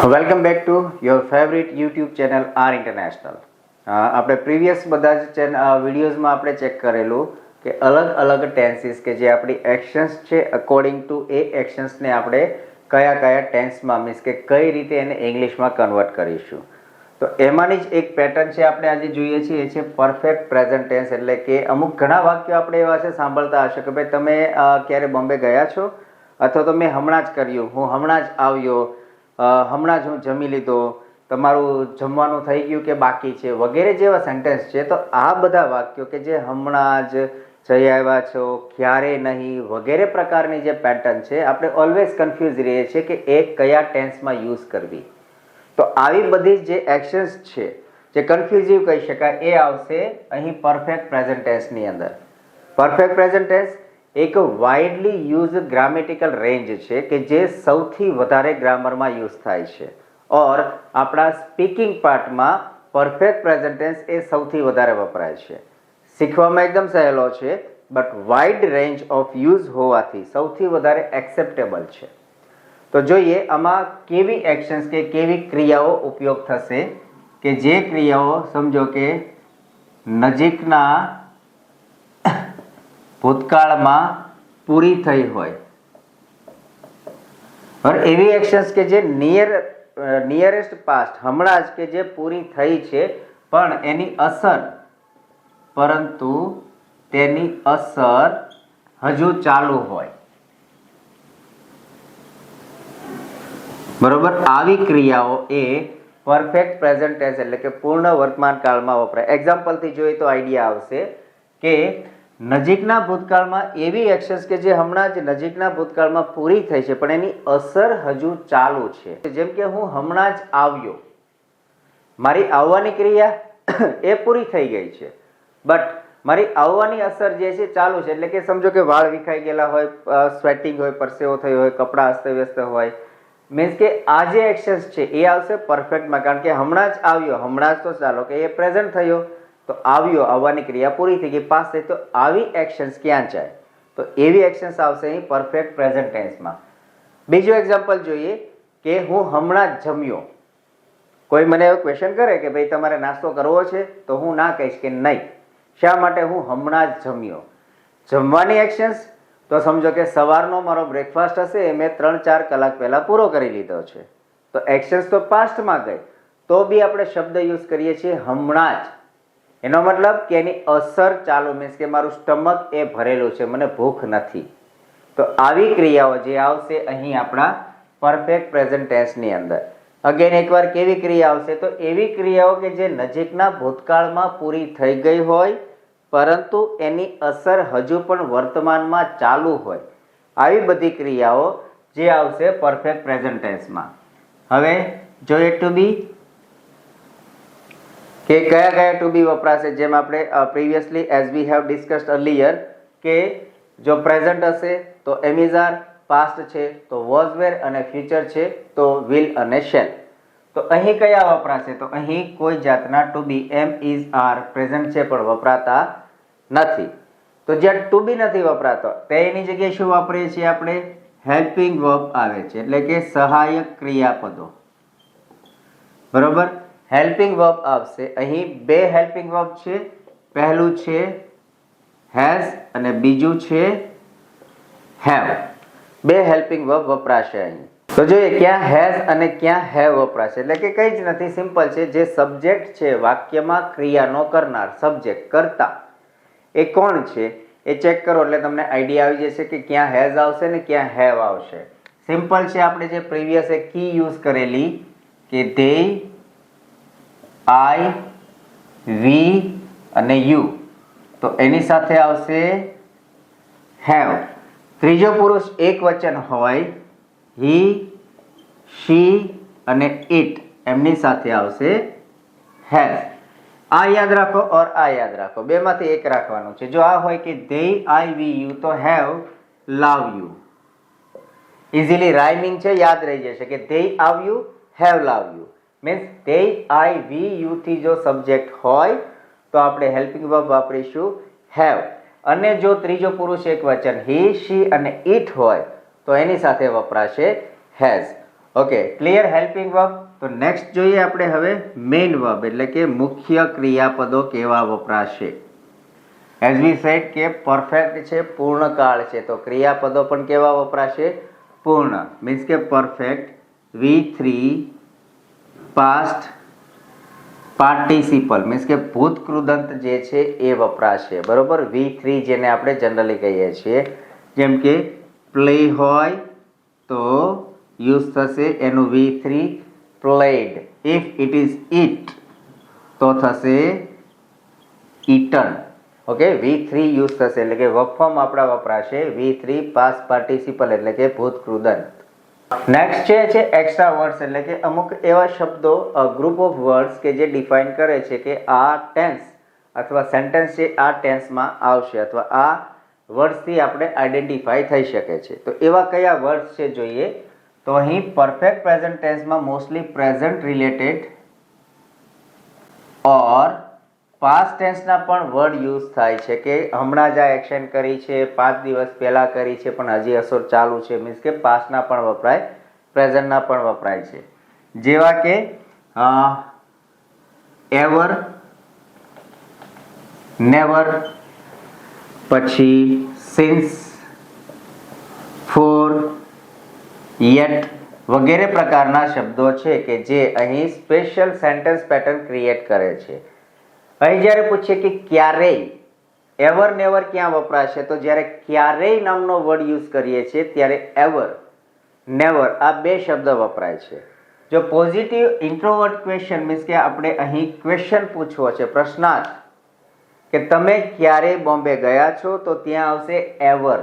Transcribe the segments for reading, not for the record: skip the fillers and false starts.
Welcome back to your favourite YouTube channel R International. આપણે previous બધા જ વિડીયોઝમાં આપણે ચેક કરેલું કે અલગ અલગ ટેન્સીસ કે જે આપણી એક્શન્સ છે અકોર્ડિંગ ટુ એ એક્શન્સને આપણે કયા કયા ટેન્સમાં મીન્સ કે કઈ રીતે એને ઇંગ્લિશમાં કન્વર્ટ કરીશું. તો એમાંની જ એક પેટર્ન છે આપણે આજે જોઈએ છીએ, એ છે પરફેક્ટ પ્રેઝન્ટ ટેન્સ. એટલે કે અમુક ઘણા વાક્યો આપણે એવા છે સાંભળતા હશો કે ભાઈ તમે ક્યારે બોમ્બે ગયા છો, અથવા તો મેં હમણાં જ કર્યું, હું હમણાં જ આવ્યો, હમણાં જ હું જમી લીધો, તમારું જમવાનું થઈ ગયું કે બાકી છે, વગેરે જેવા સેન્ટેન્સ છે. તો આ બધા વાક્યો કે જે હમણાં જ જઈ આવ્યા છો, ક્યારે નહીં, વગેરે પ્રકારની જે પેટર્ન છે, આપણે ઓલવેઝ કન્ફ્યુઝ રહીએ છીએ કે એ કયા ટેન્સમાં યુઝ કરવી. તો આવી બધી જે એક્શન્સ છે જે કન્ફ્યુઝિવ કહી શકાય એ આવશે અહીં પરફેક્ટ પ્રેઝન્ટ ટેન્સની અંદર. પરફેક્ટ પ્રેઝન્ટ ટેન્સ એક વાઇડલી યુઝ ગ્રામેટિકલ રેન્જ છે કે જે સૌથી વધારે ગ્રામરમાં યુઝ થાય છે. ઓર આપણા સ્પીકિંગ પાર્ટમાં પરફેક્ટ પ્રેઝન્ટ ટેન્સ એ સૌથી વધારે વપરાય છે. શીખવામાં એકદમ સહેલો છે, but wide range of use હોવાથી સૌથી વધારે એક્સેપ્ટેબલ છે. તો જોઈએ આમાં કેવી એક્શન્સ કે કેવી ક્રિયાઓ ઉપયોગ થશે કે જે ક્રિયાઓ સમજો કે નજીકના ભૂતકાળમાં પૂરી થઈ હોય. હવે એવી એક્શન્સ કે જે નિયરેસ્ટ પાસ્ટ હમણાં જ કે જે પૂરી થઈ છે પણ એની અસર પરંતુ તેની અસર હજુ ચાલુ હોય. બરોબર, આવી ક્રિયાઓ એ પરફેક્ટ પ્રેઝન્ટ ટેન્સ એટલે કે પૂર્ણ વર્તમાન કાળમાં વપરાય. એક્ઝામ્પલથી જોઈએ તો આઈડિયા આવશે કે નજીકના ભૂતકાળમાં એવી એક્શન્સ કે જે હમણાં જ નજીકના ભૂતકાળમાં પૂરી થઈ છે પણ એની અસર હજુ ચાલુ છે. જેમ કે હું હમણાં જ આવ્યો, મારી આવવાની ક્રિયા એ પૂરી થઈ ગઈ છે, બટ મારી આવવાની અસર જે છે ચાલુ છે. એટલે કે સમજો કે વાળ વિખાઈ ગયેલા હોય, સ્વેટિંગ હોય, પરસેવો થયો હોય, કપડાં અસ્તવ્યસ્ત હોય, મીન્સ કે આ જે એક્શન્સ છે એ આવશે પરફેક્ટમાં, કારણ કે હમણાં જ આવ્યો, હમણાં જ તો ચાલો કે એ પ્રેઝન્ટ થયો, તો આવ્યો, આવવાની ક્રિયા પૂરી થઈ ગઈ, પાસ થઈ. તો આવી એક્શન્સ ક્યાં જાય? તો એવી એક્શન્સ આવશે અહીં પરફેક્ટ પ્રેઝન્ટ ટેન્સમાં. બીજું એક્ઝામ્પલ જોઈએ કે હું હમણાં જ જમ્યો. કોઈ મને એવો ક્વેશ્ચન કરે કે ભાઈ તમારે નાસ્તો કરવો છે, તો હું ના કહીશ કે નહીં. શા માટે? હું હમણાં જ જમ્યો. જમવાની એક્શન્સ તો સમજો કે સવારનો મારો બ્રેકફાસ્ટ હશે એ મેં 3-4 કલાક પહેલા પૂરો કરી લીધો છે. તો એક્શન્સ તો પાસ્ટમાં ગઈ, તો બી આપણે શબ્દ યુઝ કરીએ છીએ હમણાં જ. એનો મતલબ કે એની અસર ચાલુ, મીન્સ કે મારું સ્ટમક એ ભરેલું છે, મને ભૂખ નથી. તો આવી ક્રિયાઓ જે આવશે અહીં આપણા પરફેક્ટ પ્રેઝન્ટ ટેન્સની અંદર. અગેન એકવાર કેવી ક્રિયા આવશે? તો એવી ક્રિયાઓ કે જે નજીકના ભૂતકાળમાં પૂરી થઈ ગઈ હોય પરંતુ એની અસર હજુ પણ વર્તમાનમાં ચાલુ હોય. આવી બધી ક્રિયાઓ જે આવશે પરફેક્ટ પ્રેઝન્ટ ટેન્સમાં. હવે જોઈએ ટુ બી કે કયા કયા ટુ બી વપરાશે. જેમ આપણે previously as we have discussed earlier કે જો પ્રેઝન્ટ હશે તો એમ ઇઝ આર, પાસ્ટ છે તો વોઝ વેર, અને ફ્યુચર છે તો વિલ અને શેલ. તો અહીં કયા વપરાશે? તો અહીં કોઈ જાતના to be am is are present છે પણ વપરાતા નથી. તો જ્યાં ટુ બી નથી વપરાતો તેની જગ્યાએ શું વાપરીએ છીએ આપણે? હેલ્પિંગ વર્બ આવે છે, એટલે કે સહાયક ક્રિયાપદો. બરોબર, હેલ્પિંગ વર્બ આવશે. અહીં બે હેલ્પિંગ વર્બ છે. પહેલું છે હેઝ અને બીજું છે હેવ. બે હેલ્પિંગ વર્બ વપરાશે અહીં. તો જોઈએ ક્યાં હેઝ અને ક્યાં હેવ વપરાશે. એટલે કે કંઈ જ નથી, સિમ્પલ છે. જે સબ્જેક્ટ છે વાક્યમાં ક્રિયાનો કરનાર, સબ્જેક્ટ કર્તા, એ કોણ છે એ ચેક કરો એટલે તમને આઈડિયા આવી જશે કે ક્યાં હેઝ આવશે ને ક્યાં હેવ આવશે. સિમ્પલ છે. આપણે જે પ્રીવિયસ એક કી યુઝ કરેલી કે ધે, આઈ, વી અને યુ, તો એની સાથે આવશે હેવ. ત્રીજો પુરુષ એક વચન હોય, હી, શી અને ઇટ, એમની સાથે આવશે હેઝ. આ યાદ રાખો ઓર આ યાદ રાખો, બેમાંથી એક રાખવાનું છે. જો આ હોય કે ધે, આઈ, વી, યુ, તો have, love you. Easily rhyming છે, યાદ રહી જશે કે ધે આવ્યું, have love you. Means they, I, we, you થી જો સબ્જેક્ટ હોય તો આપણે હેલ્પિંગ વર્બ વાપરીશું હેવ. અને જો ત્રીજો પુરુષ એક વચન હી, શી અને ઇટ હોય તો એની સાથે વપરાશે has. Okay, clear helping verb. તો નેક્સ્ટ જોઈએ આપણે હવે મેઇન વર્બ એટલે કે મુખ્ય ક્રિયાપદો કેવા વપરાશે. એઝ વી સેડ કે પરફેક્ટ છે, પૂર્ણકાળ છે, તો ક્રિયાપદો પણ કેવા વપરાશે? પૂર્ણ. મીન્સ કે perfect, V3, past participle means કે ભૂત કૃદંત જે છે એ વપરાશે. બરોબર, V3 જેને આપણે જનરલી કહીએ છીએ. જેમ કે પ્લે હોય તો યુઝ થશે એનું V3 played. If it is it તો થશે ઇટન. ઓકે, V3 યુઝ થશે એટલે કે વર્બ ફોર્મ આપણા વપરાશે V3 પાસ્ટ પાર્ટિસિપલ એટલે કે ભૂત કૃદંત. નેક્સ્ટ છે એક્સ્ટ્રા વર્ડ્સ એટલે કે અમુક એવા શબ્દો, ગ્રુપ ઓફ વર્ડ્સ કે જે ડિફાઇન કરે છે કે આ ટેન્સ અથવા સેન્ટેન્સ છે આ ટેન્સમાં આવશે અથવા આ વર્ડ્સથી આપણે આઈડેન્ટિફાઈ થઈ શકે છે. તો એવા કયા વર્ડ્સ છે જોઈએ. તો અહીં પરફેક્ટ પ્રેઝન્ટ ટેન્સમાં mostly present related or past ટેન્સના પણ વર્ડ યુઝ થાય છે કે હમણાં જ આ એક્શન કરી છે, 5 દિવસ પહેલાં કરી છે પણ હજી અસર ચાલુ છે. મીન્સ કે પાસ્ટના પણ વપરાય, પ્રેઝન્ટના પણ વપરાય છે. જેવા કે એવર, નેવર, પછી સિન્સ, ફોર, યેટ વગેરે પ્રકારના શબ્દો છે કે જે અહીં સ્પેશિયલ સેન્ટેન્સ પેટર્ન ક્રિએટ કરે છે. અહીં જ્યારે પૂછીએ કે ક્યારેય, એવર નેવર ક્યાં વપરાશે? તો જ્યારે ક્યારેય નામનો વર્ડ યુઝ કરીએ છીએ ત્યારે એવર, નેવર આ બે શબ્દ વપરાય છે. જો પોઝિટિવ ઇન્ટ્રોવર્ટ ક્વેશ્ચન મીન્સ કે આપણે અહીં ક્વેશ્ચન પૂછવો છે, પ્રશ્નાર્થ, કે તમે ક્યારે બોમ્બે ગયા છો, તો ત્યાં આવશે એવર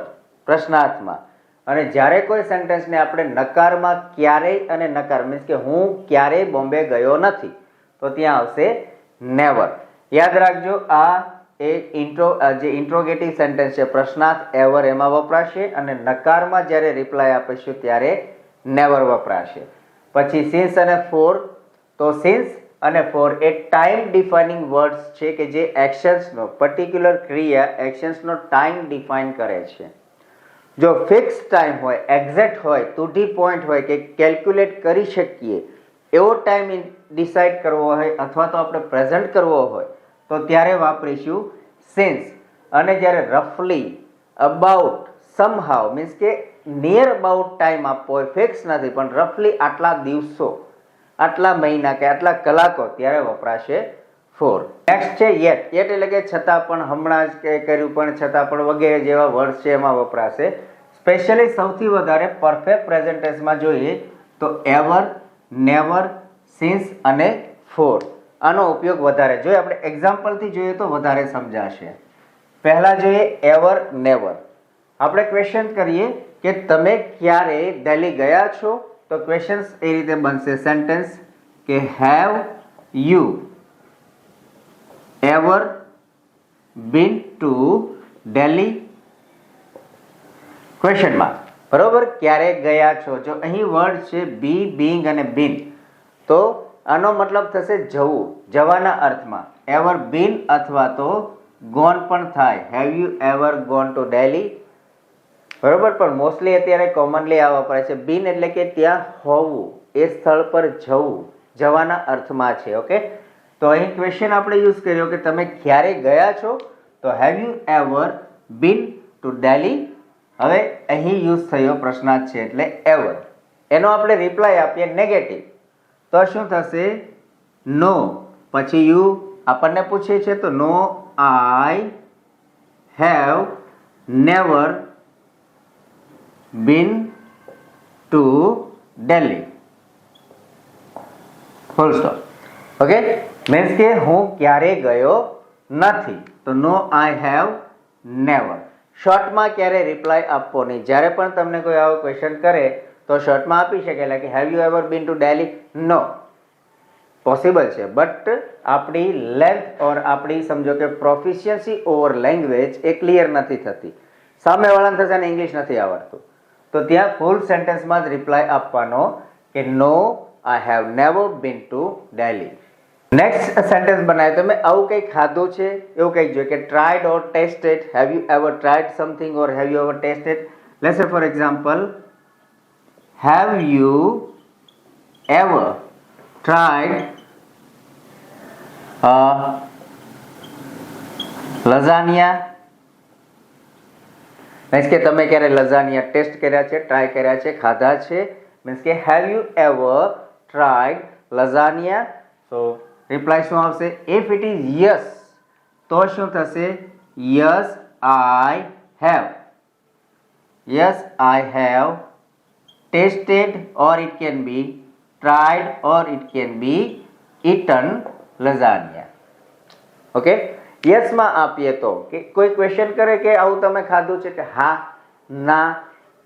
પ્રશ્નાર્થમાં. અને જ્યારે કોઈ સેન્ટેન્સને આપણે નકારમાં ક્યારેય અને નકાર મીન્સ કે હું ક્યારેય બોમ્બે ગયો નથી, તો ત્યાં આવશે નેવર. યાદ રાખજો, આ જે ઇન્ટ્રોગેટિવ સેન્ટેન્સ છે પ્રશ્નાર્થ એવર એમાં વપરાશે અને નકારમાં જ્યારે રિપ્લાય આપીશું ત્યારે નેવર વપરાશે. પછી સિન્સ અને ફોર, તો સિન્સ અને ફોર એ ટાઈમ ડિફાઇનિંગ વર્ડ્સ છે કે જે એક્શન્સનો, પર્ટિક્યુલર ક્રિયા એક્શન્સનો ટાઈમ ડિફાઇન કરે છે. જો ફિક્સ ટાઈમ હોય, એક્ઝેક્ટ હોય, ટુ ધી પોઈન્ટ હોય કે કેલ્ક્યુલેટ કરી શકીએ એવો ટાઈમ ડિસાઇડ કરવો હોય અથવા તો આપણે પ્રેઝન્ટ કરવો હોય તો ત્યારે વાપરીશું સિન્સ. અને જ્યારે રફલી, અબાઉટ, સમહાવ મીન્સ કે નિયર અબાઉટ ટાઈમ આપવો હોય, ફિક્સ નથી પણ રફલી આટલા દિવસો, આટલા મહિના કે આટલા કલાકો, ત્યારે વપરાશે ફોર. નેક્સ્ટ છે યેટ. યેટ એટલે કે છતાં પણ, હમણાં જ કર્યું પણ છતાં પણ વગેરે જેવા વર્ડ છે એમાં વપરાશે. સ્પેશિયલી સૌથી વધારે પરફેક્ટ પ્રેઝન્ટ ટેન્સમાં જોઈએ તો એવર, નેવર, સિન્સ અને ફોર આનો ઉપયોગ વધારે. જો આપણે એક્ઝામ્પલથી જોઈએ તો વધારે સમજાશે. પહેલા જોઈએ એવર, નેવર. આપણે ક્વેશ્ચન કરીએ કે તમે ક્યારે દિલ્હી ગયા છો, તો ક્વેશ્ચન એ રીતે બનશે સેન્ટેન્સ કે have you ever been to Delhi? Question mark. બરોબર, ક્યારે ગયા છો. જો અહીં વર્ડ છે બી, બીંગ અને બીન, તો આનો મતલબ થશે જવું, જવાના અર્થમાં. એવર બીન અથવા તો ગોન પણ થાય. Have you ever gone to Delhi? બરોબર, પણ મોસ્ટલી અત્યારે કોમનલી આ વપરાય છે. બીન એટલે કે ત્યાં હોવું, એ સ્થળ પર જવું, જવાના અર્થમાં છે. ઓકે, તો અહીં ક્વેશ્ચન આપણે યુઝ કર્યો કે તમે ક્યારે ગયા છો, તો have you ever been to Delhi? હવે અહીં યુઝ થયો પ્રશ્નાર્થ છે એટલે એવર. એનો આપણે રિપ્લાય આપીએ નેગેટિવ, તો શું થશે? નો. પછી યુ આપણને પૂછે છે તો no, I have never been to Delhi. Full stop. Okay, means કે હું ક્યારે ગયો નથી, તો નો, આઈ હેવ નેવર. શોર્ટમાં ક્યારે રિપ્લાય આપવો નહીં. જ્યારે પણ તમને કોઈ આવો ક્વેશ્ચન કરે તો શોર્ટમાં આપી શકે કે have you ever been to Delhi? No. Possible છે બટ આપણી લેન્થ ઓર આપણી સમજો કે પ્રોફિશિયન્સી ઓવર લેંગ્વેજ એ ક્લિયર નથી થતી. સામેવાળાને થશે ને ઇંગ્લિશ નથી આવડતું, તો ત્યાં ફૂલ સેન્ટેન્સમાં જ રિપ્લાય આપવાનો કે no, I have never been to Delhi. Next sentence બનાવ્યું તમે આવું કંઈક ખાધું છે એવું કંઈક જોઈએ કે tried or tested. Have you ever tried something or have you ever tested? Let's say for example, have you ever tried lasagna? Means કે તમે ક્યારે લઝાનિયા ટેસ્ટ કર્યા છે, ટ્રાય કર્યા છે, ખાધા છે? મીન્સ કે have you ever tried lasagna? So reply શું આવશે? ઇફ ઇટ ઇઝ યસ તો શું થશે? Yes I have. Yes I have tested or it can be tried or it can be eaten lasagna. Okay, યસમાં આપીએ તો કે કોઈ ક્વેશ્ચન કરે કે આવું તમે ખાધું છે, કે હા ના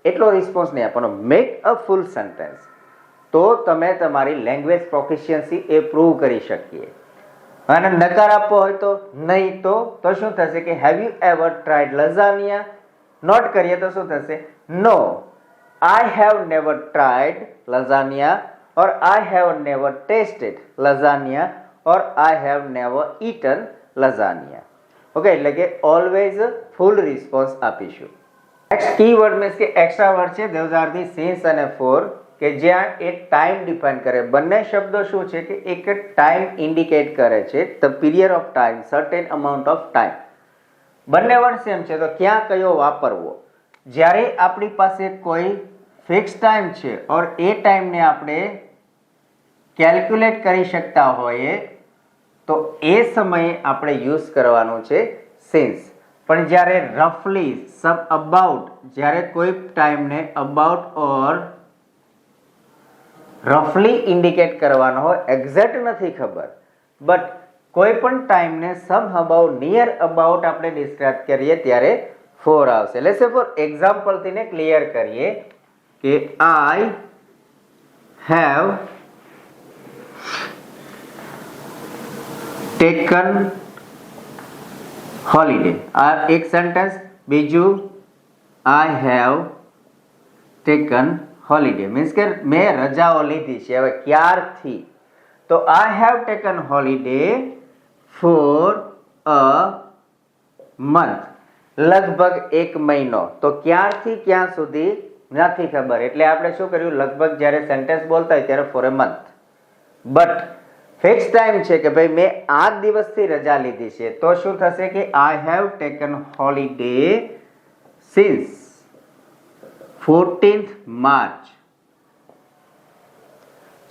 એટલો રિસ્પોન્સ નહીં આપવાનો. મેક અ ફૂલ સેન્ટેન્સ, તો તમે તમારી લેંગ્વેજ પ્રોફિશિયન્સી એ પ્રૂવ કરી શકીએ. અને નકાર આપવો હોય તો નહીં, તો શું થશે કે have you ever tried lasagna? Not કરીએ તો શું થશે? No, I have never tried lasagna, or I have never tested lasagna, or I have never eaten lasagna. Okay, એટલે કે ઓલવેઝ ફૂલ રિસ્પોન્સ આપીશું. નેક્સ્ટ કીવર્ડ મીન્સ કે extra word છે, those are the since અને for, કે જ્યાં એ time define કરે. બંને શબ્દો શું છે કે એક ટાઈમ ઇન્ડિકેટ કરે છે, the period of time, certain amount of time. બંને વર્ડ સેમ છે, તો ક્યાં કયો વાપરવો? જ્યારે આપણી પાસે કોઈ ફિક્સ ટાઈમ છે ઓર એ ટાઈમને આપણે કેલ્ક્યુલેટ કરી શકતા હોઈએ તો એ સમયે આપણે યુઝ કરવાનું છે સિન્સ. પણ જ્યારે રફલી અબાઉટ, જ્યારે કોઈ ટાઈમને અબાઉટ ઓર રફલી ઇન્ડિકેટ કરવાનો હોય, એક્ઝેક્ટ નથી ખબર, બટ કોઈ પણ ટાઈમને સમ અબાઉટ, નિયર અબાઉટ આપણે ડિસ્ક્રાઇબ કરીએ ત્યારે ફોર આવશે. લેટ્સ સે ફોર એક્ઝામ્પલથી ને ક્લિયર કરીએ કે આઈ હેવ ટેકન હોલિડે. આ એક સેન્ટેન્સ. બીજું I have taken holiday means કે મેં રજાઓ લીધી છે. હવે ક્યારથી? તો I have taken holiday for a month, લગભગ એક મહિનો. તો ક્યારથી ક્યાં સુધી નથી ખબર, એટલે આપણે શું કર્યું? લગભગ જ્યારે સેન્ટેન્સ બોલતા હોય ત્યારે for a month. But fix time છે કે ભાઈ મેં આ દિવસથી રજા લીધી છે, તો શું થશે કે I have taken holiday since 14th March,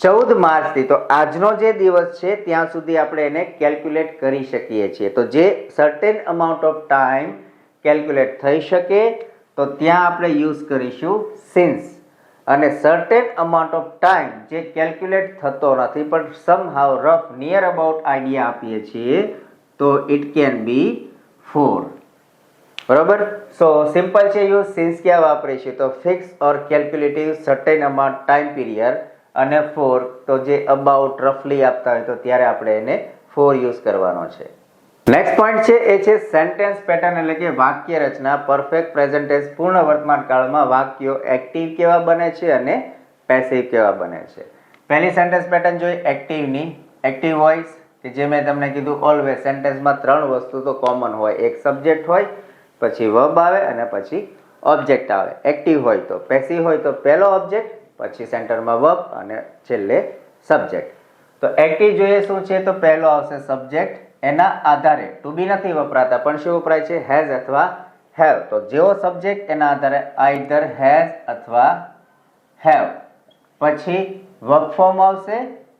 14 માર્ચથી. તો આજનો જે દિવસ છે ત્યાં સુધી આપણે એને કેલ્ક્યુલેટ કરી શકીએ છીએ. તો જે certain amount of time calculate થઈ શકે તો ત્યાં આપણે યુઝ કરીશું સિન્સ. અને સર્ટેન અમાઉન્ટ ઓફ ટાઈમ જે કેલ્ક્યુલેટ થતો નથી પણ somehow rough near about idea આપીએ છીએ તો ઇટ કેન બી 4. બરોબર? સો સિમ્પલ છે યુઝ. સિન્સ ક્યાં વાપરીશું? તો fix or calculative certain amount time period, અને 4 તો જે અબાઉટ રફલી આપતા હોય તો ત્યારે આપણે એને 4 યુઝ કરવાનો છે. નેક્સ્ટ પોઈન્ટ છે એ છે સેન્ટેન્સ પેટર્ન, એટલે કે વાક્ય રચના. પરફેક્ટ પ્રેઝન્ટ ટેન્સ પૂર્ણ વર્તમાન કાળમાં વાક્યો એક્ટિવ કેવા બને છે અને પેસિવ કેવા બને છે. પહેલી સેન્ટેન્સ પેટર્ન જોઈ એક્ટિવની. એક્ટિવ વોઇસ કે જે મેં તમને કીધું ઓલવેઝ સેન્ટેન્સમાં 3 વસ્તુ તો કોમન હોય. એક સબ્જેક્ટ હોય, પછી વર્બ આવે અને પછી ઓબ્જેક્ટ આવે. એક્ટિવ હોય તો, પેસિવ હોય તો પહેલો ઓબ્જેક્ટ, પછી સેન્ટરમાં વર્બ અને છેલ્લે સબ્જેક્ટ. તો એક્ટિવ જોઈએ શું છે? તો પહેલો આવશે સબ્જેક્ટ. એના આધારે ટુ બી નથી વપરાતા પણ શું વપરાય છે? હેઝ અથવા હેવ. તો જેવો સબ્જેક્ટ એના આધારે આઈધર હેઝ અથવા હેવ. પછી વર્બ ફોર્મ આવશે.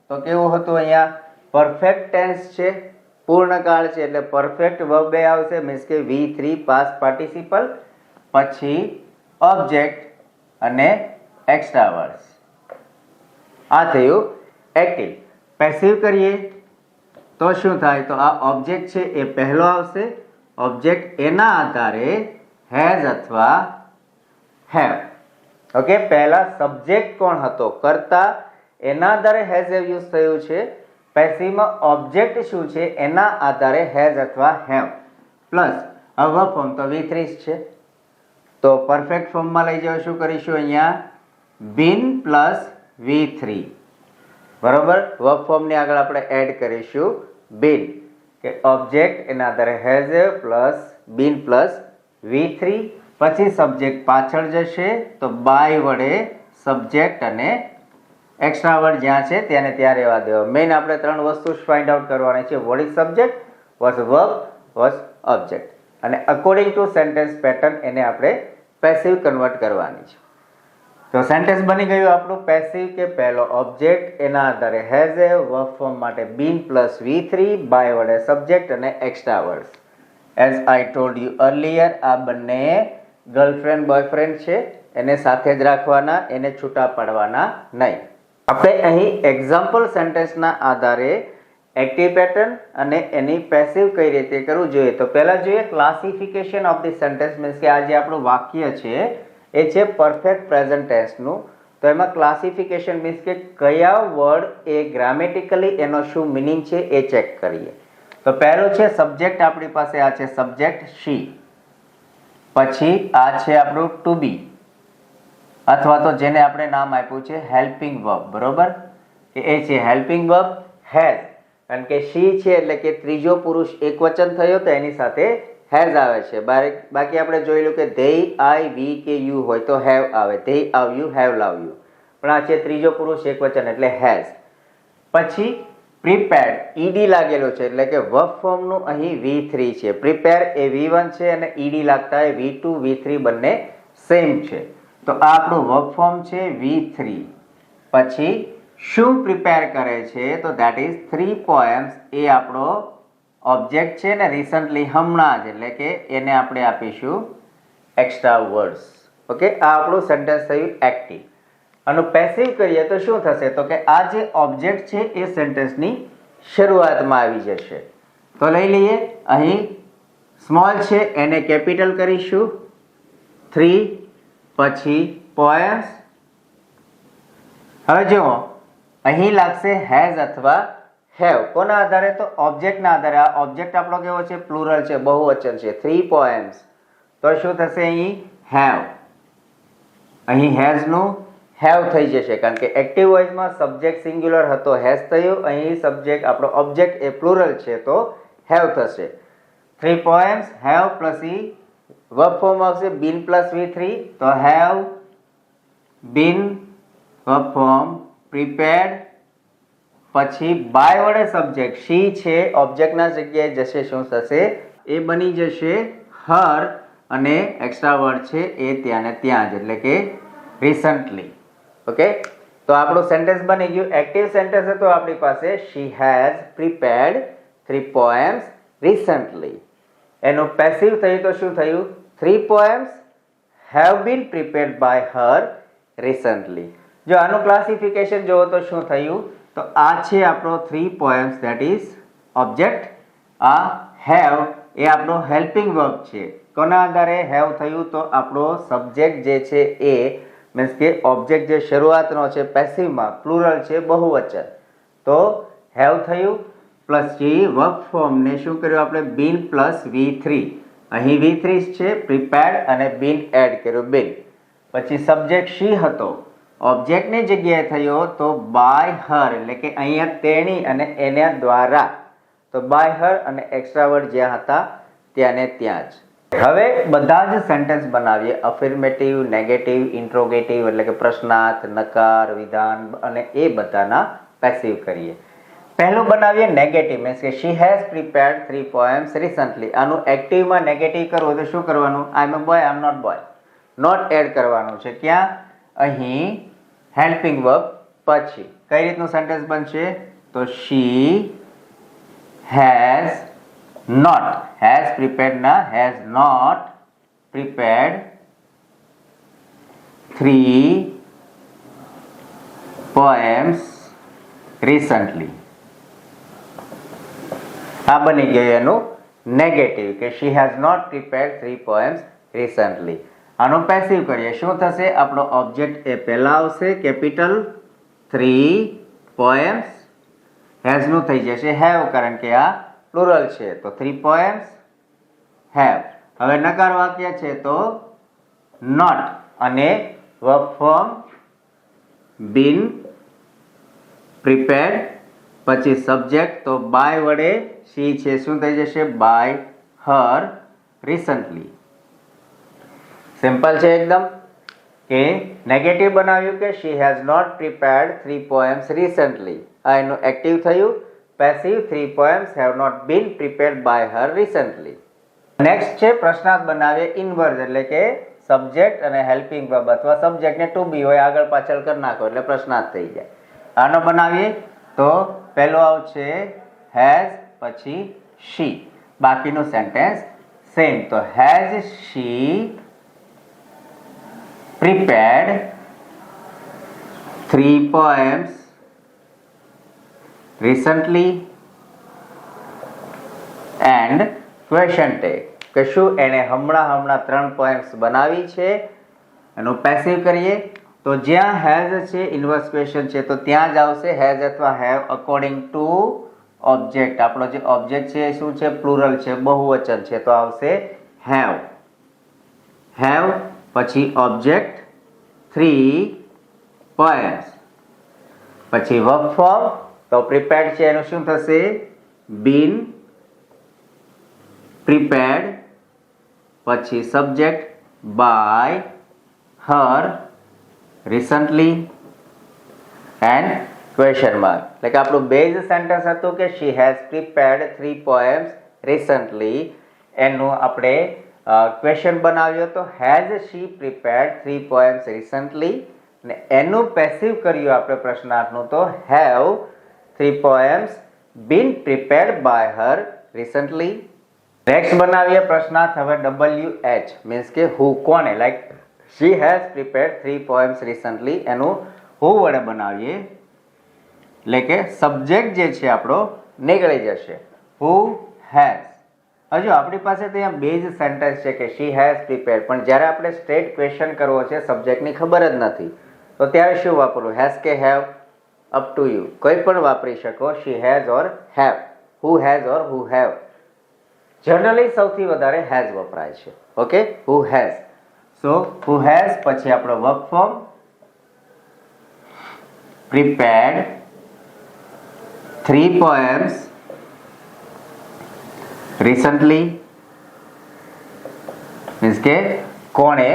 તો કેવું હતું અહીંયા? પરફેક્ટ ટેન્સ છે, પૂર્ણકાળ છે એટલે પરફેક્ટ વર્બ એ આવશે, મીન્સ કે V3 પાસ્ટ પાર્ટિસિપલ, પછી ઓબ્જેક્ટ અને એક્સ્ટ્રા વર્ડ્સ. આ થયું એક્ટિવ. પેસિવ કરીએ તો શું થાય? તો આ ઓબ્જેક્ટ છે એ પહેલો આવશે. ઓબ્જેક્ટ એના આધારે હેઝ અથવા હેવ. ઓકે, પહેલા સબ્જેક્ટ કોણ હતો? કર્તા. એના આધારે હેઝ હેવ યુઝ થયું છે. પેસિવમાં ઓબ્જેક્ટ શું છે એના આધારે હેઝ અથવા હેવ. પ્લસ હવે ફોર્મ તો V3 છે. તો પરફેક્ટ ફોર્મમાં લઈ જાવ શું કરીશું અહીંયા? બીન પ્લસ V3. બરોબર? વર્બ ફોર્મની આગળ આપણે એડ કરીશું બીન, કે ઓબ્જેક્ટ એના આધારે has plus bin plus V3. પછી સબ્જેક્ટ પાછળ જશે તો બાય વડે સબ્જેક્ટ અને એક્સ્ટ્રા વર્ડ જ્યાં છે તેને ત્યાં રહેવા દેવા. મેઇન આપણે 3 વસ્તુ ફાઇન્ડ આઉટ કરવાની છે. What is subject, what's verb, what's object. અને અકોર્ડિંગ ટુ સેન્ટેન્સ પેટર્ન એને આપણે પેસિવ કન્વર્ટ કરવાની છે. તો સેન્ટેન્સ બની ગયું આપણું પેસિવ કે પહેલો ઓબ્જેક્ટ, એના આધારે હેઝ એ, વર્બ ફોર્મ માટે બીન પ્લસ V3, બાય વડે સબ્જેક્ટ અને extra words. As I told you earlier, આ બંને ગર્લફ્રેન્ડ બોયફ્રેન્ડ છે, એને સાથે જ રાખવાના, એને છૂટા પાડવાના નહીં. આપણે અહીં એક્ઝામ્પલ સેન્ટેન્સના આધારે એક્ટિવ પેટર્ન અને એની પેસિવ કઈ રીતે કરવું જોઈએ. તો પહેલા જોઈએ classification of the sentence, means કે આ જે આપણું વાક્ય છે એ છે પરફેક્ટ પ્રેઝન્ટ ટેન્સનું. તો એમાં ક્લાસિફિકેશન મીન્સ કે કયા વર્ડ એ ગ્રામેટિકલી એનો શું મિનિંગ છે એ ચેક કરીએ. તો પહેલું છે સબ્જેક્ટ, આપણી પાસે આ છે સબ્જેક્ટ શી. પછી આ છે આપણું ટુ બી, અથવા તો જેને આપણે નામ આપ્યું છે હેલ્પિંગ વર્બ, બરોબર, કે એ છે હેલ્પિંગ વર્બ હેઝ. કારણ કે શી છે એટલે કે ત્રીજો પુરુષ એકવચન થયો તો એની સાથે હેઝ આવે છે. બાકી આપણે જોયેલું કે ધે, આઈ, વી કે યુ હોય તો હેવ આવે, ધે આવ્યું, હેવ લાવ્યું. પણ આ છે ત્રીજો પુરુષ એકવચન એટલે હેઝ. પછી પ્રિપેર્ડ, ઈડી લાગેલું છે એટલે કે વર્બ ફોર્મનું અહીં V3 છે. પ્રિપેર એ V1 છે અને ઈડી લાગતા એ V2, V3 બંને સેમ છે. તો આ આપણું વર્બ ફોર્મ છે V3. પછી શું પ્રિપેર કરે છે તો દેટ ઇઝ 3 પોએમ્સ, એ આપણો ઓબ્જેક્ટ છે ને રિસન્ટલી હમણાં જ, એટલે કે એને આપણે આપીશું એક્સ્ટ્રા વર્ડ્સ. ઓકે, આ આપણું સેન્ટેન્સ થયું એક્ટિવ. આનું પેસિવ કરીએ તો શું થશે તો કે આ જે ઓબ્જેક્ટ છે એ સેન્ટેન્સની શરૂઆતમાં આવી જશે. તો લઈ લઈએ, અહીં સ્મોલ છે એને કેપિટલ કરીશું 3, પછી પોએમ્સ. હવે જુઓ અહીં લાગશે હેઝ અથવા હેવ. કોના આધારે તો ઓબ્જેક્ટના આધારે. આ ઓબ્જેક્ટ આપણો કેવો છે, પ્લુરલ છે, બહુવચન છે, 3 પોએમ્સ. તો શું થશે અહીં હેવ, અહીં હેઝ નું હેવ થઈ જશે. કારણ કે એક્ટિવ વોઇસમાં સબ્જેક્ટ સિંગ્યુલર હતો, હેઝ થયું. અહીં સબ્જેક્ટ આપણો ઓબ્જેક્ટ એ પ્લુરલ છે તો હેવ થશે. 3 poems have plus E verb form આવશે બીન પ્લસ V3, તો have been verb form prepared. પછી બાય વડે સબ્જેક્ટ શી છે, ઓબ્જેક્ટના જગ્યાએ જશે, શું થશે એ બની જશે હર, અને એક્સ્ટ્રા વર્ડ છે એ ત્યાં ને ત્યાં જ, એટલે કે રિસન્ટલી. ઓકે, તો આપણું સેન્ટેન્સ બની ગયું. એક્ટિવ સેન્ટેન્સ હતો આપણી પાસે she has prepared 3 poems recently. એનું પેસિવ થયું તો શું થયું, 3 poems have been prepared by her recently. જો આનું ક્લાસિફિકેશન જોવો તો શું થયું, તો આ છે આપણો 3 પોએમ્સ ધેટ ઇઝ ઓબ્જેક્ટ. આ હેવ એ આપણો હેલ્પિંગ વર્બ છે. કોના આધારે હેવ થયું તો આપણો સબ્જેક્ટ જે છે એ મીન્સ કે ઓબ્જેક્ટ જે શરૂઆતનો છે પેસિવમાં પ્લુરલ છે, બહુવચન, તો હેવ થયું. પ્લસ વર્બ ફોર્મને શું કર્યું આપણે, બીન પ્લસ V3. અહીં V3 છે પ્રિપેર્ડ અને બીન એડ કર્યું બીન. પછી સબ્જેક્ટ શી હતો, ઓબ્જેક્ટની જગ્યાએ થયો તો બાય હર, એટલે કે અહીંયા તેણી અને એના દ્વારા. તો બાય હર અને એક્સ્ટ્રા વર્ડ જ્યાં હતા ત્યાં ને ત્યાં જ. હવે બધા જ સેન્ટેન્સ બનાવીએ, અફર્મેટિવ, નેગેટિવ, ઇન્ટ્રોગેટિવ એટલે કે પ્રશ્નાર્થ, નકાર, વિધાન અને એ બધાના પેસિવ કરીએ. પહેલું બનાવીએ નેગેટિવ, મીન્સ કે she has prepared 3 poems recently. આનું એક્ટિવમાં નેગેટિવ કરવું તો શું કરવાનું, I am a boy, I am not boy, not add કરવાનું છે. ક્યાં, અહીં હેલ્પિંગ વર્બ પછી. કઈ રીતનું સેન્ટેન્સ બનશે તો she has not, has prepared ના, has not prepared 3 poems recently. આ બની ગયું એનું નેગેટિવ કે she has not prepared 3 poems recently. આનું પેસિવ કરીએ, શું થશે, આપણો ઓબ્જેક્ટ એ પહેલા આવશે કેપિટલ 3 પોએમ્સ, હેઝ નું થઈ જશે હેવ, કારણ કે આ પ્લુરલ છે તો 3 પોએમ્સ હેવ. હવે નકાર વાક્ય છે તો નોટ અને વર્બ ફોર્મ બીન પ્રિપેર્ડ. પછી સબ્જેક્ટ તો બાય વડે શી છે શું થઈ જશે, બાય હર રિસન્ટલી. સિમ્પલ છે એકદમ. કે નેગેટિવ બનાવ્યું કે she has not prepared 3 poems recently. આ એનું એક્ટિવ થયું. Passive 3 poems have not been prepared by her recently. Next છે પ્રશ્નાર્થ બનાવીએ ઇનવર્સ એટલે કે સબ્જેક્ટ અને હેલ્પિંગ વર્બ અથવા સબ્જેક્ટ ને ટુ બી હોય આગળ પાછળ કરી નાખો એટલે પ્રશ્નાર્થ થઈ જાય. આનો બનાવીએ તો પહેલો આવશે હેઝ પછી she, બાકીનું સેન્ટેન્સ સેમ. તો has she prepared 3 poems recently and question tag કે શું એણે હમણાં 3 પોએમ્સ બનાવી છે. એનું પેસિવ કરીએ તો જ્યાં હેઝ છે ઇન્વર્સ ક્વેશ્ચન છે તો ત્યાં જ આવશે હેઝ અથવા હેવ અકોર્ડિંગ ટુ ઓબ્જેક્ટ. આપણો જે ઓબ્જેક્ટ છે એ શું છે પ્લુરલ છે બહુવચન છે તો આવશે હેવ. હેવ પછી ઓબ્જેક્ટ 3 પોએમ્સ પછી વર્બ ફોર્મ તો પ્રિપેર્ડ છે એનું શું થશે બીન prepared પછી subject by her recently and question mark. એટલે કે આપણું બેઝ સેન્ટેન્સ હતું કે she has prepared 3 poems recently. એનું આપણે ક્વેશ્ચન બનાવ્યો તો has she prepared 3 poems recently અને એનું પેસિવ કર્યું આપણે પ્રશ્નાર્થનું તો have 3 poems been prepared by her recently. Next બનાવીએ પ્રશ્નાર્થ હવે WH મીન્સ કે who કોને like she has prepared 3 poems recently એનું who વડે બનાવીએ એટલે કે સબ્જેક્ટ જે છે આપણો નીકળી જશે who has. હજુ આપણી પાસે તો અહીંયા બેઝ સેન્ટેન્સ છે કે she has prepared પણ જ્યારે આપણે સ્ટ્રેટ ક્વેશ્ચન કરવો છે સબ્જેક્ટની ખબર જ નથી તો ત્યારે શું વાપરવું has કે have અપ ટુ યુ કોઈ પણ વાપરી શકો she has or have who has or who have. Generally સૌથી વધારે હેઝ વપરાય છે okay who has. So who has પછી આપણો verb form prepared 3 poems recently means કે કોણે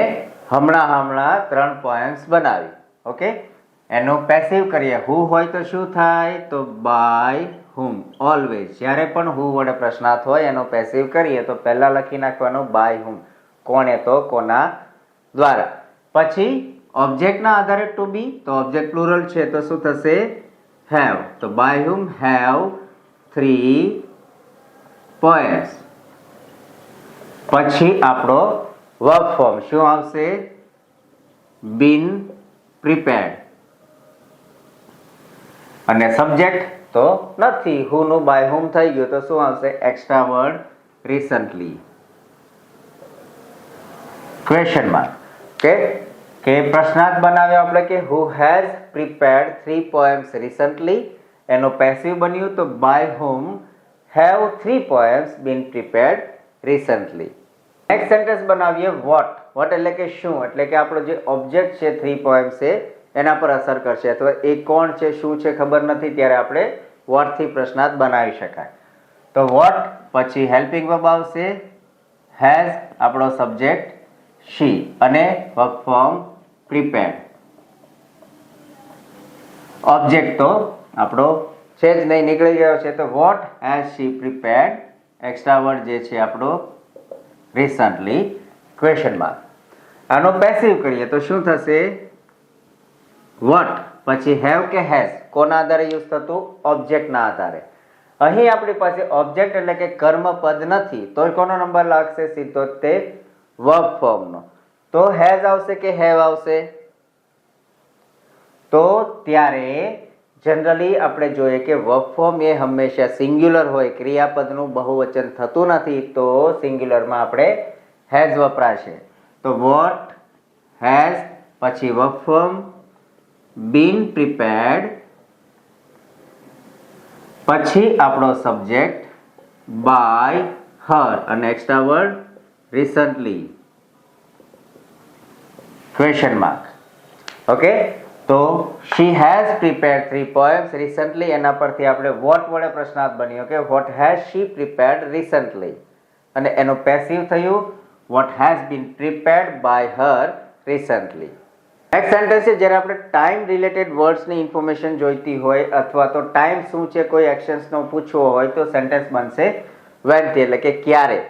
હમણાં 3 પોએમ્સ બનાવી ઓકે. એનું પેસિવ કરીએ who હોય તો શું થાય તો by whom. ઓલવેઝ જ્યારે પણ who વડે પ્રશ્નાર્થ હોય એનો પેસિવ કરીએ તો પહેલા લખી નાખવાનું by whom કોણે તો કોના દ્વારા. પછી ઓબ્જેક્ટના આધારે ટુ બી તો ઓબ્જેક્ટ પ્લુરલ છે તો શું થશે have. તો by whom have 3 poems. પછી આપણો વર્બ ફોર્મ શું આવશે been prepared અને સબ્જેક્ટ તો નથી who નું by whom થઈ ગયું તો શું આવશે extra word recently. Question mark કે પ્રશ્નાર્થ બનાવ્યો આપણે કે who has prepared 3 poems recently એનો પેસિવ બન્યું તો by whom have 3 poems been prepared recently. Next sentence બનાવીએ what એટલે કે શું એટલે કે આપણો જે ઓબ્જેક્ટ છે 3 poems છે એના પર અસર કરશે અથવા એ કોણ છે શું છે ખબર નથી ત્યારે આપણે what થી પ્રશ્નાર્થ બનાવી શકાય. તો what પછી હેલ્પિંગ વર્બ આવશે has આપણો સબ્જેક્ટ she અને વર્બ ફોર્મ prepared. ઓબ્જેક્ટ તો આપણો છે જ નહીં નીકળી ગયો છે તો what has she prepared extra word જે છે આપણો recently ક્વેશ્ચન માર્ક. આનો પેસિવ કરીએ તો શું થશે what પછી have કે has કોના આધારે યુઝ થતું ઓબ્જેક્ટના આધારે. અહીં આપણી પાસે ઓબ્જેક્ટ એટલે કે કર્મ પદ નથી તો કોનો નંબર લાગશે સીધો તે વર્બ ફોર્મનો. તો has આવશે કે have આવશે તો ત્યારે જનરલી આપણે જોઈએ કે વર્બ ફોર્મ એ હંમેશા સિંગ્યુલર હોય ક્રિયાપદનું બહુવચન થતું નથી તો સિંગ્યુલરમાં આપણે has વપરાશે. તો what has પછી વર્બ ફોર્મ been prepared પછી આપણો સબ્જેક્ટ by her અને extra word recently question mark okay. તો she has prepared 3 poems recently એના પરથી આપણે what વડે પ્રશ્નાર્થ બન્યો કે what has she prepared recently અને એનું પેસિવ થયું what has been prepared by her recently. Next sentence છે જ્યારે આપણે ટાઈમ રિલેટેડ વર્ડ્સની ઇન્ફોર્મેશન જોઈતી હોય અથવા તો ટાઈમ શું છે કોઈ એક્શન્સનો પૂછવો હોય તો સેન્ટેન્સ બનશે when થી, એટલે કે ક્યારે.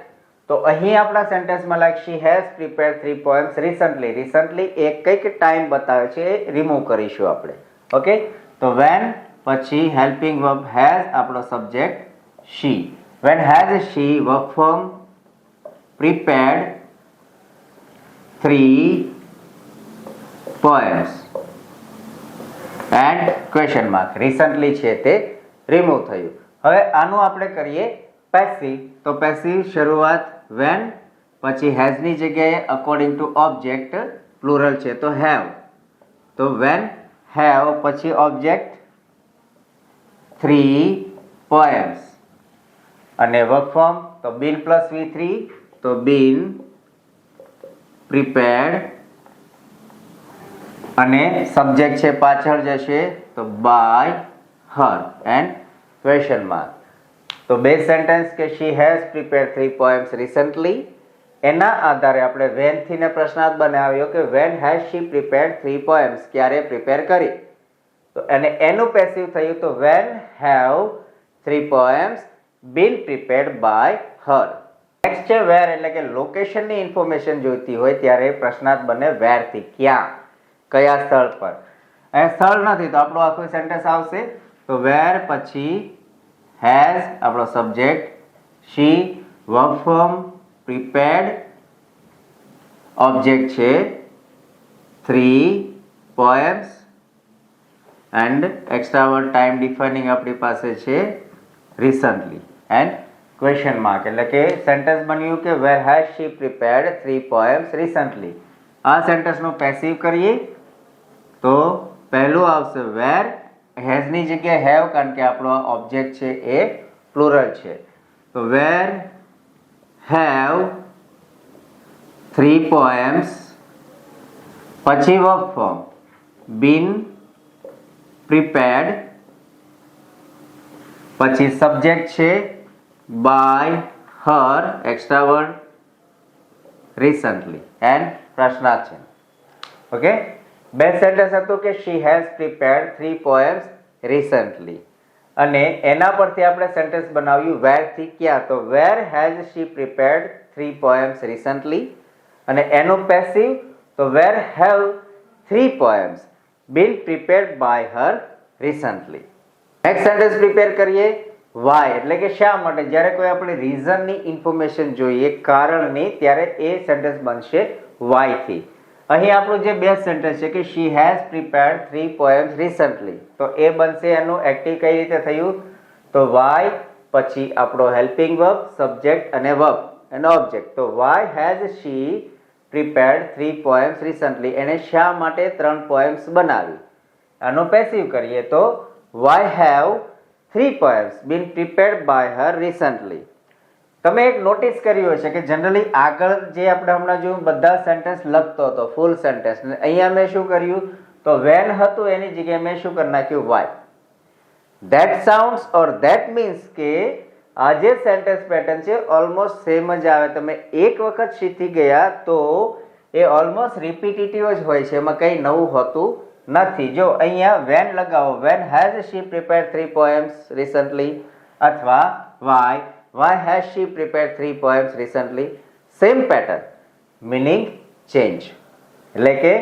તો અહીં આપણા સેન્ટેન્સમાં like she has prepared 3 poems recently. Recently એક કઈક ટાઈમ બતાવે છે એ રિમૂવ કરીશું આપણે. ઓકે, તો when પછી હેલ્પિંગ વર્બ હેઝ આપણો subject she. when has she verb form prepared 3 poems and question mark. recently છે તે રિમૂવ થયું. હવે આનું આપણે કરીએ પેસિવ. તો પેસિવ શરૂઆત when પછી has ની જગ્યાએ અકોર્ડિંગ ટુ ઓબ્જેક્ટ પ્લુરલ છે તો have. તો when have પછી ઓબ્જેક્ટ 3 poems અને વર્ક ફોર્મ તો been plus V3 તો been prepared અને સબ્જેક્ટ છે પાછળ જશે તો by her and question mark. તો બે સેન્ટેન્સ કે she has prepared 3 poems recently, એના આધારે આપણે when થી ને પ્રશ્નાર્થ બનાવ્યો કે when has she prepared 3 poems, ક્યારે પ્રિપેર કરી. તો અને એનું પેસિવ થયું તો when have 3 poems been prepared by her. Next છે where, એટલે કે લોકેશનની ઇન્ફોર્મેશન જોઈતી હોય ત્યારે પ્રશ્નાર્થ બને where થી, ક્યાં, કયા સ્થળ પર. અહીંયા સ્થળ નથી તો આપણું આખું સેન્ટેન્સ આવશે તો where પછી has આપણો subject, she verb form prepared object છે 3 poems and extra word time defining આપણી પાસે છે recently and question mark. એટલે કે સેન્ટેન્સ બન્યું કે where has she prepared 3 poems recently. આ સેન્ટેન્સનો પેસિવ કરીએ તો પહેલું આવશે where, has ની જગ્યાએ have કારણ કે આપણો ઓબ્જેક્ટ છે એ પ્લુરલ છે. તો where have 3 poems પછી વર્બ ફોર્મ been prepared પછી સબ્જેક્ટ છે by her extra word recently and પ્રશ્નાર્થ છે. ઓકે, બે સેન્ટેન્સ હતું કે she has prepared 3 poems recently અને એના પરથી આપણે સેન્ટેન્સ બનાવ્યું where થી ક્યાં. તો where has she prepared 3 poems recently અને એનું પેસિવ તો where have 3 poems been prepared by her recently. Next sentence prepare કરીએ why, એટલે કે શા માટે. જ્યારે કોઈ આપણે રીઝનની ઇન્ફોર્મેશન જોઈએ, કારણની, ત્યારે એ સેન્ટેન્સ બનશે why થી. અહીં આપણું જે બે સેન્ટેન્સ છે કે she has prepared 3 poems recently, તો એ બનશે એનું એક્ટિવ કઈ રીતે થયું તો why પછી આપણો હેલ્પિંગ વર્બ, સબ્જેક્ટ અને વર્બ એનો ઓબ્જેક્ટ. તો why has she prepared 3 poems recently, એને શા માટે 3 પોએમ્સ બનાવી. આનો પેસિવ કરીએ તો why have 3 poems been prepared by her recently. તમે એક નોટિસ કર્યું હશે કે જનરલી આગળ જે આપણે હમણાં જોયું બધા સેન્ટેન્સ લખતો હતો ફૂલ સેન્ટેન્સ, અહીંયા મેં શું કર્યું તો when હતું એની જગ્યાએ મેં શું કરી નાખ્યું why. that sounds or that means કે આ જે સેન્ટેન્સ પેટર્ન છે ઓલમોસ્ટ સેમ જ આવે. તમે એક વખત શીખી ગયા તો એ ઓલમોસ્ટ રિપીટેટિવ જ હોય છે, એમાં કંઈ નવું હોતું નથી. જો અહીંયા when લગાવો when has she prepared 3 poems recently અથવા why has she prepared 3 poems recently, same pattern, meaning change. એટલે કે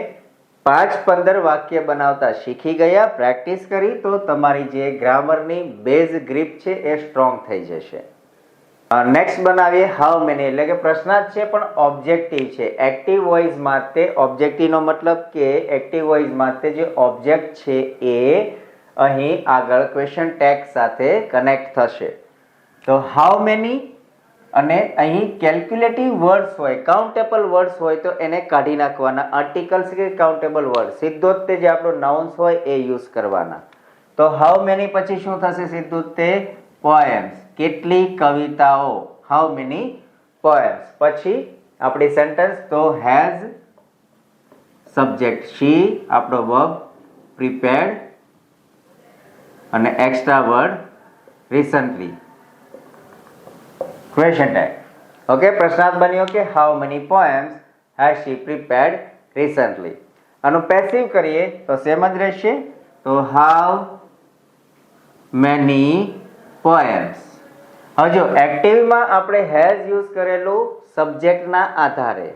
5-15 વાક્ય બનાવતા શીખી ગયા, પ્રેક્ટિસ કરી તો તમારી જે ગ્રામરની બેઝ ગ્રીપ છે એ સ્ટ્રોંગ થઈ જશે. નેક્સ્ટ બનાવીએ હાઉ મેની, એટલે કે પ્રશ્નાર્થ છે પણ ઓબ્જેક્ટિવ છે. એક્ટિવ વોઇસ માટે ઓબ્જેક્ટિવનો મતલબ કે એક્ટિવ વોઇસ માટે જે ઓબ્જેક્ટ છે એ અહીં આગળ ક્વેશ્ચન ટેગ સાથે કનેક્ટ થશે. તો હાઉ મેની અને અહીં કેલ્ક્યુલેટિવ વર્ડ્સ હોય, કાઉન્ટેબલ વર્ડ્સ હોય તો એને કાઢી નાખવાના. આર્ટિકલ્સ કે કાઉન્ટેબલ વર્ડ સીધો જ તે જે આપણો નાઉન્સ હોય એ યુઝ કરવાના. તો હાઉ મેની પછી શું થશે સીધું તે પોએમ્સ, કેટલી કવિતાઓ, હાઉ મેની પોએમ્સ. પછી આપણી સેન્ટેન્સ તો હેઝ સબ્જેક્ટ she આપણો વર્બ પ્રિપેર્ડ અને extra word recently question tag. Okay, પ્રશ્નાર્થ બન્યો કે how many poems has she prepared recently. આનું પેસિવ કરીએ તો સેમ જ રહેશે. તો હાઉ મેની પોએમ્સ. હવે જો એક્ટિવમાં આપણે હેઝ યુઝ કરેલું સબ્જેક્ટના આધારે.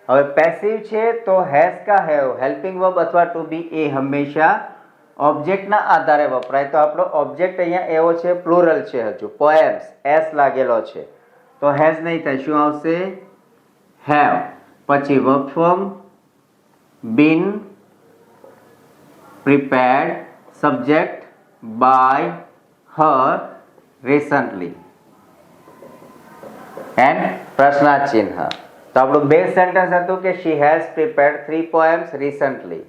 હવે પેસિવ છે તો હેઝ કા હેવ હેલ્પિંગ વર્બ અથવા ટુ બી એ હંમેશા ઓબ્જેક્ટના આધારે વપરાય. તો આપણો ઓબ્જેક્ટ અહીંયા એવો છે, પ્લુરલ છે, હજુ પોએમ્સ એસ લાગેલો છે તો હેઝ નહીં થાય. શું આવશે? હેવ. પછી verb form been prepared, subject by her recently and પ્રશ્નાર્થ ચિહ્ન. તો આપણું બેઝ સેન્ટેન્સ હતું કે she has prepared 3 poems recently.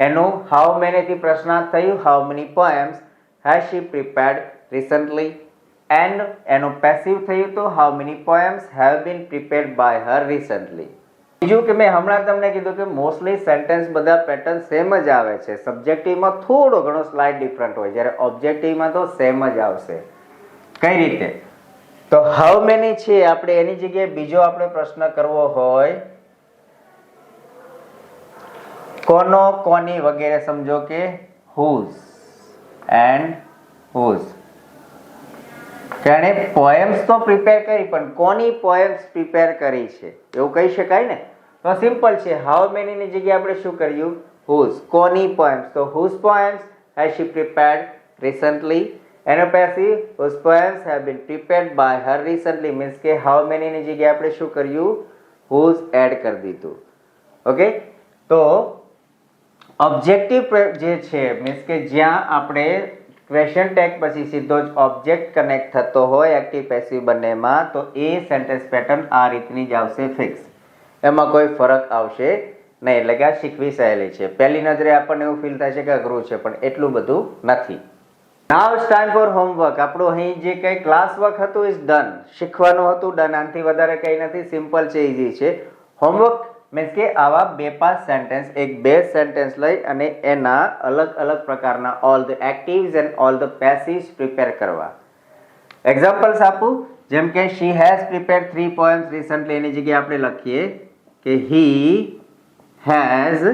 એનું how many થી પ્રશ્નાર્થ થયું how many poems has she prepared recently and એનું પેસિવ થયું તો how many poems have been prepared by her recently. બીજું કે મેં હમણાં તમને કીધું કે મોસ્ટલી સેન્ટેન્સ બધા પેટર્ન સેમ જ આવે છે. સબ્જેક્ટિવમાં થોડો ઘણો સ્લાઇટ ડિફરન્ટ હોય, જ્યારે ઓબ્જેક્ટિવમાં તો સેમ જ આવશે. કઈ રીતે? તો હાઉ મેની છે આપણે એની જગ્યાએ બીજો આપણે પ્રશ્ન કરવો હોય કોનો, કોની વગેરે, સમજો કે હુઝ એન્ડ હુઝ. તેણે પોએમ્સ તો પ્રિપેર કરી પણ કોની પોએમ્સ પ્રિપેર કરી છે એવું કહી શકાય ને. તો સિમ્પલ છે. હાઉ મેની ની જગ્યાએ આપણે શું કર્યું? હુઝ. કોની પોએમ્સ? તો whose poems has she prepared recently. એનો passive whose poems have been prepared by her recently means કે હાઉ મેની ની જગ્યાએ આપણે શું કર્યું? હુઝ એડ કરી દીધું. ઓકે. તો ઓબ્જેક્ટિવ જે છે મીન્સ કે જ્યાં આપણે ક્વેશ્ચન ટેગ પછી સીધો જ ઓબ્જેક્ટ કનેક્ટ થતો હોય એક્ટિવ પેસિવ બંનેમાં, તો એ સેન્ટેન્સ પેટર્ન આ રીતની જ આવશે ફિક્સ. એમાં કોઈ ફરક આવશે નહીં. એટલે કે આ શીખવી સહેલી છે. પહેલી નજરે આપણને એવું ફીલ થાય છે કે અઘરું છે પણ એટલું બધું નથી. નાઉ ઇટ્સ ટાઈમ ફોર હોમવર્ક. આપણું અહીં જે કંઈ ક્લાસ વર્ક હતું ઇઝ ડન. શીખવાનું હતું ડન. આનાથી વધારે કંઈ નથી. સિમ્પલ છે, ઇઝી છે. હોમવર્ક મીન્સ કે આવા 2-5 સેન્ટેન્સ, એક બેઝ સેન્ટેન્સ લઈ અને એના અલગ અલગ પ્રકારના all the actives and all the passives prepare કરવા. એક્ઝામ્પલ્સ આપું. જેમ કે she has prepared 3 poems recently એની જગ્યાએ આપણે લખીએ કે he has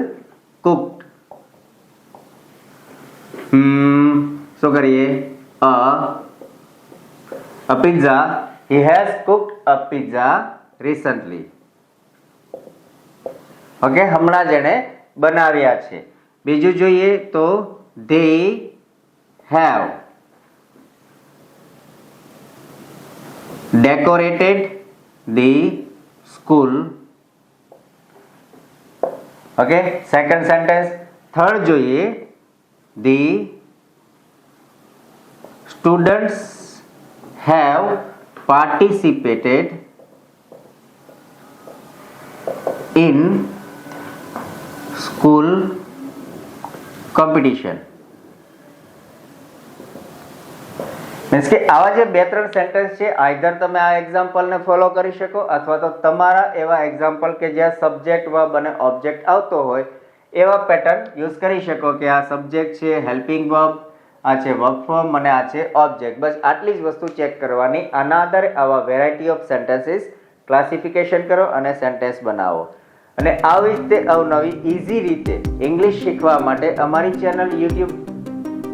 cooked. શું કરીએ? a pizza. He has cooked a pizza recently. Okay, હમણાં જ એને બનાવ્યા છે. બીજું જોઈએ તો they have decorated the school. Okay, second sentence. Third જોઈએ the students have participated in school competition. Means કે આવા જે 2-3 સેન્ટેન્સ છે આઈધર તમે આ એક્ઝામ્પલને ફોલો કરી શકો અથવા તો તમારા એવા એક્ઝામ્પલ કે જ્યાં સબ્જેક્ટ વર્બ અને ઓબ્જેક્ટ આવતો હોય એવા પેટર્ન યુઝ કરી શકો કે આ સબ્જેક્ટ છે, હેલ્પિંગ વર્બ, આ છે વર્બ ફોર્મ અને આ છે ઓબ્જેક્ટ. બસ આટલી જ વસ્તુ ચેક કરવાની. આના આધારે આવા વેરાયટી ઓફ સેન્ટેન્સીસ ક્લાસિફિકેશન કરો અને સેન્ટેન્સ બનાવો. અને આવી રીતે અવનવી ઇઝી રીતે ઇંગ્લિશ શીખવા માટે અમારી ચેનલ યુટ્યુબ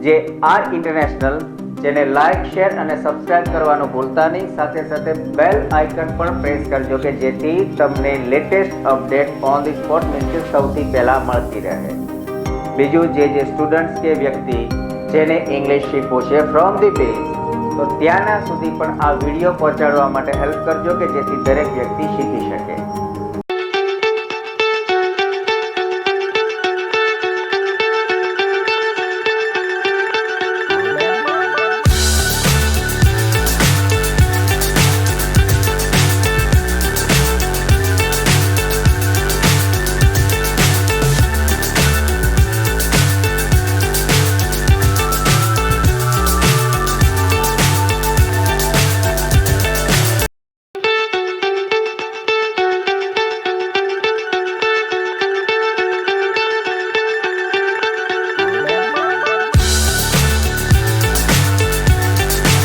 જે આર ઇન્ટરનેશનલ, જેને લાઈક, શેર અને સબસ્ક્રાઇબ કરવાનું ભૂલતા નહીં. સાથે સાથે બેલ આઇકન પણ પ્રેસ કરજો કે જેથી તમને latest update on the spot means કે સૌથી પહેલા મળતી રહે. બીજું જે સ્ટુડન્ટ્સ કે વ્યક્તિ જેને ઇંગ્લિશ શીખવું છે ફ્રોમ ધી બેઝ, તો ત્યાંના સુધી પણ આ વિડીયો પહોંચાડવા માટે હેલ્પ કરજો કે જેથી દરેક વ્યક્તિ શીખી શકે.